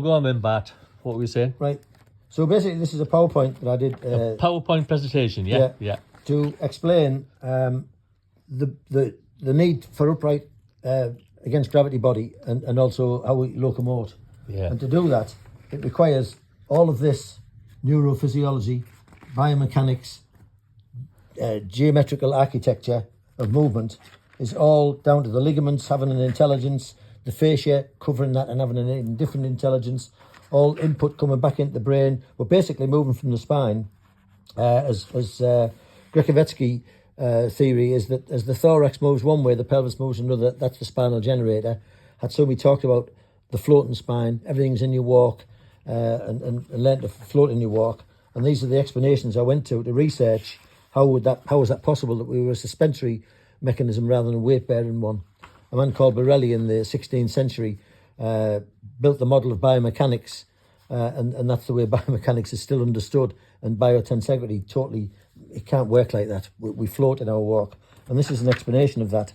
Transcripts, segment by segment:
Go on then, Bart. What were you saying? Right. So basically, this is a PowerPoint that I did. PowerPoint presentation, yeah? Yeah. To explain the need for upright against gravity body and also how we locomote. Yeah. And to do that, it requires all of this neurophysiology, biomechanics, geometrical architecture of movement is all down to the ligaments having an intelligence, the fascia covering that and having a different intelligence, all input coming back into the brain. We're basically moving from the spine, as Grekovetsky theory is that as the thorax moves one way, the pelvis moves another. That's the spinal generator. Hatsumi talked about the floating spine. Everything's in your walk, and learn to float in your walk. And these are the explanations I went to research how is that possible that we were a suspensory mechanism rather than a weight-bearing one. A man called Borelli in the 16th century built the model of biomechanics, and that's the way biomechanics is still understood. And biotensegrity, totally, it can't work like that. We float in our walk. And this is an explanation of that.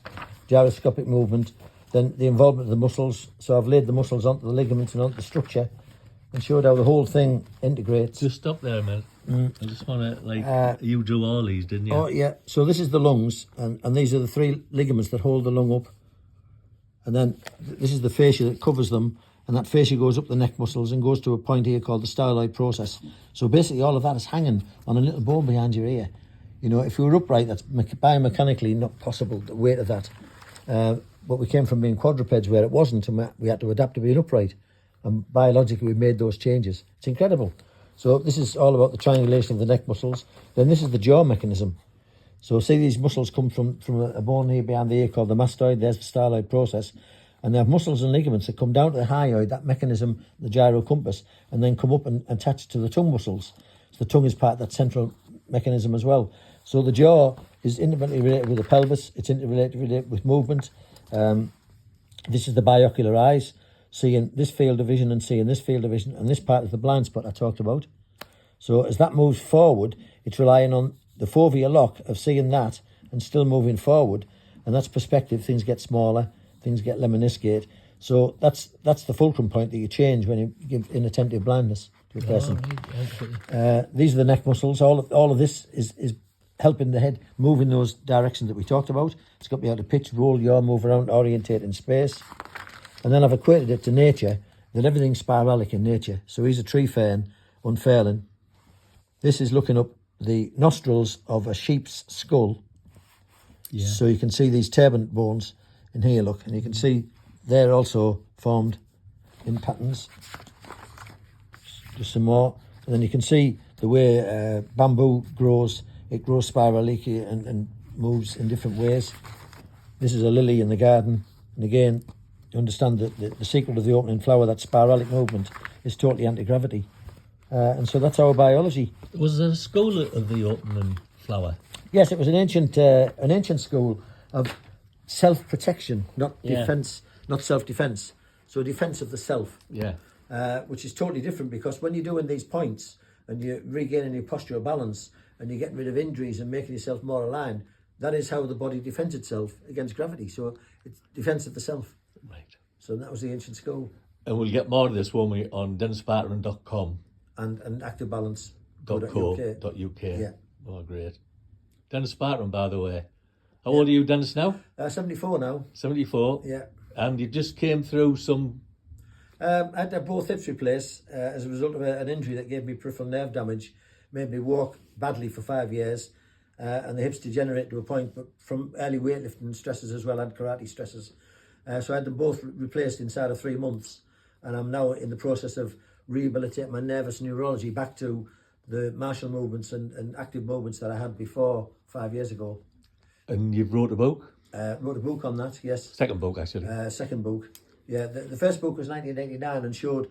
Gyroscopic movement, then the involvement of the muscles. So I've laid the muscles onto the ligaments and onto the structure and showed how the whole thing integrates. Just stop there a minute. I just want to, you drew all these, didn't you? Oh, yeah. So this is the lungs, and these are the three ligaments that hold the lung up. And then this is the fascia that covers them, and that fascia goes up the neck muscles and goes to a point here called the styloid process. So basically all of that is hanging on a little bone behind your ear. You know, if you were upright, that's biomechanically not possible, the weight of that. But we came from being quadrupeds where it wasn't, and we had to adapt to being upright. And biologically we made those changes. It's incredible. So this is all about the triangulation of the neck muscles. Then this is the jaw mechanism. So see these muscles come from a bone here behind the ear called the mastoid. There's the styloid process. And they have muscles and ligaments that come down to the hyoid, that mechanism, the gyrocompass, and then come up and attach to the tongue muscles. So the tongue is part of that central mechanism as well. So the jaw is intimately related with the pelvis. It's intimately related with movement. This is the biocular eyes, seeing this field of vision and seeing this field of vision. And this part is the blind spot I talked about. So as that moves forward, it's relying on the fovea lock of seeing that and still moving forward. And that's perspective. Things get smaller. Things get lemniscate. So that's the fulcrum point that you change when you give inattentive blindness to a person. These are the neck muscles. All of this is helping the head move in those directions that we talked about. It's got to be able to pitch, roll, yaw, move around, orientate in space. And then I've equated it to nature, that everything's spiralic in nature. So here's a tree fern unfurling. This is looking up the nostrils of a sheep's skull. Yeah. So you can see these turbinate bones in here, look, and you can see they're also formed in patterns. Just some more. And then you can see the way bamboo grows. It grows spirally and moves in different ways. This is a lily in the garden. And again, you understand that the secret of the opening flower, that spiralic movement, is totally anti-gravity. And so that's our biology. Was there a school of the opening flower? Yes, it was an ancient school of self-protection, not defence, not self-defence. So defence of the self. Yeah. Which is totally different, because when you're doing these points and you're regaining your postural balance and you're getting rid of injuries and making yourself more aligned, that is how the body defends itself against gravity. So it's defence of the self. Right. So that was the ancient school. And we'll get more of this, won't we, on dennisbarton.com. And activebalance.co.uk. Yeah. Oh, great. Dennis Barton, by the way. How old are you, Dennis, now? 74 now. 74? Yeah. And you just came through some... I had to have both hips replaced as a result of an injury that gave me peripheral nerve damage, made me walk badly for 5 years, and the hips degenerate to a point, but from early weightlifting stresses as well, and karate stresses. So I had them both replaced inside of 3 months, and I'm now in the process of rehabilitating my nervous neurology back to the martial movements and active movements that I had before 5 years ago. And you've wrote a book? Wrote a book on that, yes. Second book, actually. Second book. Yeah, the first book was 1989 and showed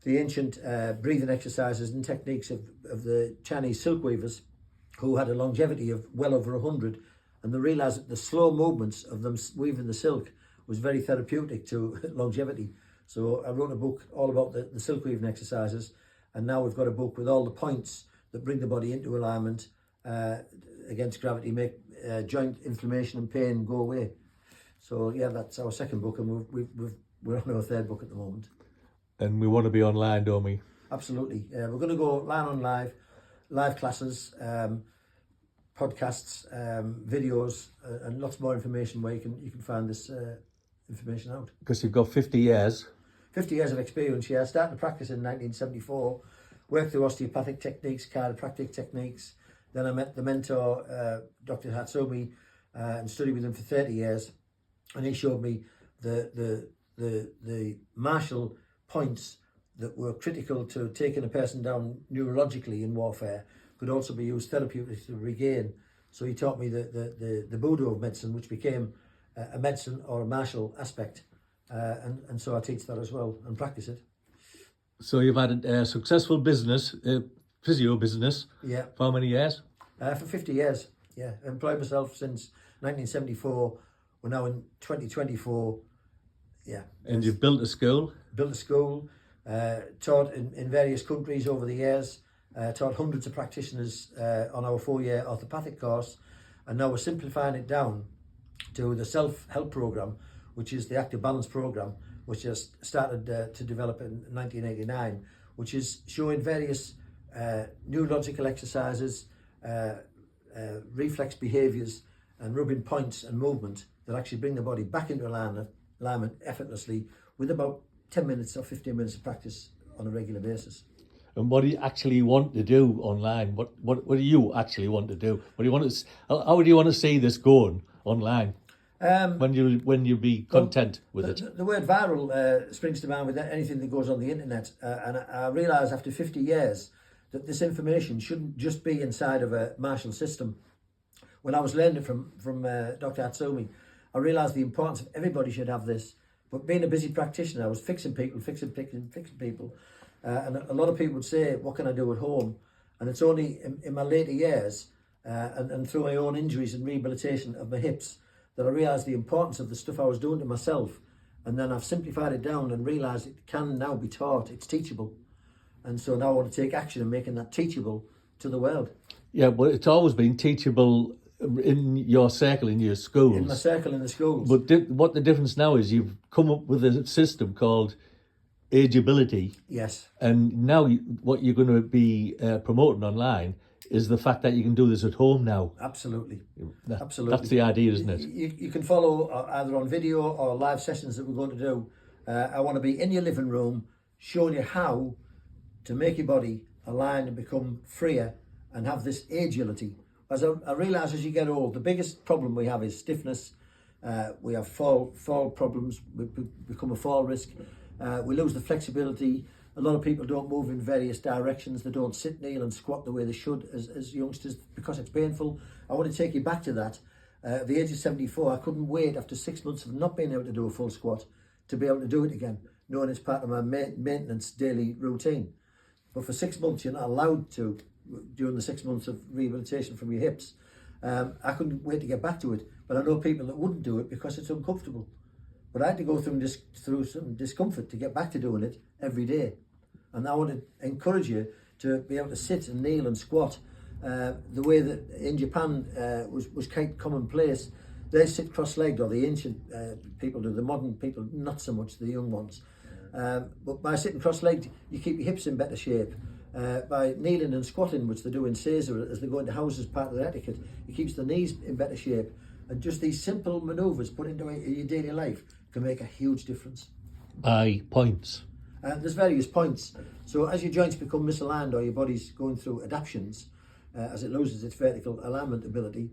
the ancient breathing exercises and techniques of the Chinese silk weavers, who had a longevity of well over 100, and they realised that the slow movements of them weaving the silk was very therapeutic to longevity. So I wrote a book all about the silk weaving exercises, and now we've got a book with all the points that bring the body into alignment against gravity, make joint inflammation and pain go away. So yeah, that's our second book, and we're on our third book at the moment. And we want to be online, don't we? Absolutely. We're going to go live classes, podcasts, videos, and lots more information where you can find this information out. Because you've got 50 years. 50 years of experience, yeah. I started to practice in 1974, worked through osteopathic techniques, chiropractic techniques. Then I met the mentor, Dr. Hatsumi, and studied with him for 30 years. And he showed me the martial points that were critical to taking a person down neurologically in warfare, could also be used therapeutically to regain. So he taught me the Budo of medicine, which became a medicine or a martial aspect. And so I teach that as well and practice it. So you've had a successful business, physio business. Yeah. For how many years? For 50 years, yeah. I employed myself since 1974. We're now in 2024. Yeah. And you've built a school? Built a school, taught in various countries over the years, taught hundreds of practitioners on our 4-year orthopathic course. And now we're simplifying it down to the self-help program, which is the active balance program, which has started to develop in 1989, which is showing various neurological exercises, reflex behaviours and rubbing points and movement that actually bring the body back into alignment effortlessly with about 10 minutes or 15 minutes of practice on a regular basis. And what do you actually want to do online? What do you actually want to do? What do you want to? How do you want to see this going online? When you be content with it. The word viral springs to mind with anything that goes on the internet, and I realise after 50 years that this information shouldn't just be inside of a martial system. When I was learning from Dr. Hatsumi, I realised the importance of everybody should have this. But being a busy practitioner, I was fixing people, and a lot of people would say, "What can I do at home?" And it's only in my later years and through my own injuries and rehabilitation of my hips that I realised the importance of the stuff I was doing to myself. And then I've simplified it down and realised it can now be taught, it's teachable. And so now I want to take action in making that teachable to the world. Yeah, but it's always been teachable in your circle, in your schools. In my circle, in the schools. But what the difference now is you've come up with a system called ageability. Yes. And now what you're going to be promoting online is the fact that you can do this at home now. Absolutely. Absolutely. That's the idea, isn't it? You can follow either on video or live sessions that we're going to do. I want to be in your living room showing you how to make your body align and become freer and have this agility. As I realise as you get old, the biggest problem we have is stiffness. We have fall problems. We become a fall risk. We lose the flexibility. A lot of people don't move in various directions. They don't sit, kneel and squat the way they should as youngsters because it's painful. I want to take you back to that. At the age of 74, I couldn't wait after 6 months of not being able to do a full squat to be able to do it again, knowing it's part of my maintenance daily routine. But for 6 months, you're not allowed to, during the 6 months of rehabilitation from your hips. I couldn't wait to get back to it. But I know people that wouldn't do it because it's uncomfortable. But I had to go through some discomfort to get back to doing it every day. And I want to encourage you to be able to sit and kneel and squat the way that in Japan was quite commonplace. They sit cross-legged, or the ancient people do. The modern people, not so much, the young ones. But by sitting cross-legged, you keep your hips in better shape. By kneeling and squatting, which they do in Caesar as they go into houses, part of their etiquette, it keeps the knees in better shape. And just these simple manoeuvres put into your daily life can make a huge difference. By points. There's various points. So as your joints become misaligned or your body's going through adaptations, as it loses its vertical alignment ability,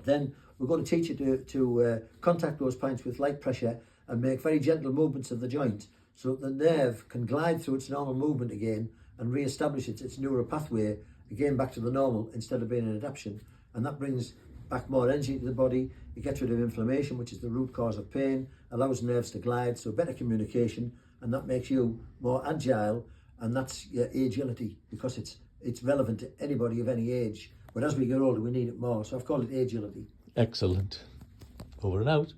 then we're going to teach you to contact those points with light pressure and make very gentle movements of the joint so that the nerve can glide through its normal movement again and re-establish its neural pathway again back to the normal instead of being an adaptation. And that brings back more energy to the body. It gets rid of inflammation, which is the root cause of pain, allows nerves to glide, so better communication, and that makes you more agile, and that's your agility, because it's relevant to anybody of any age. But as we get older, we need it more. So I've called it agility. Excellent. Over and out.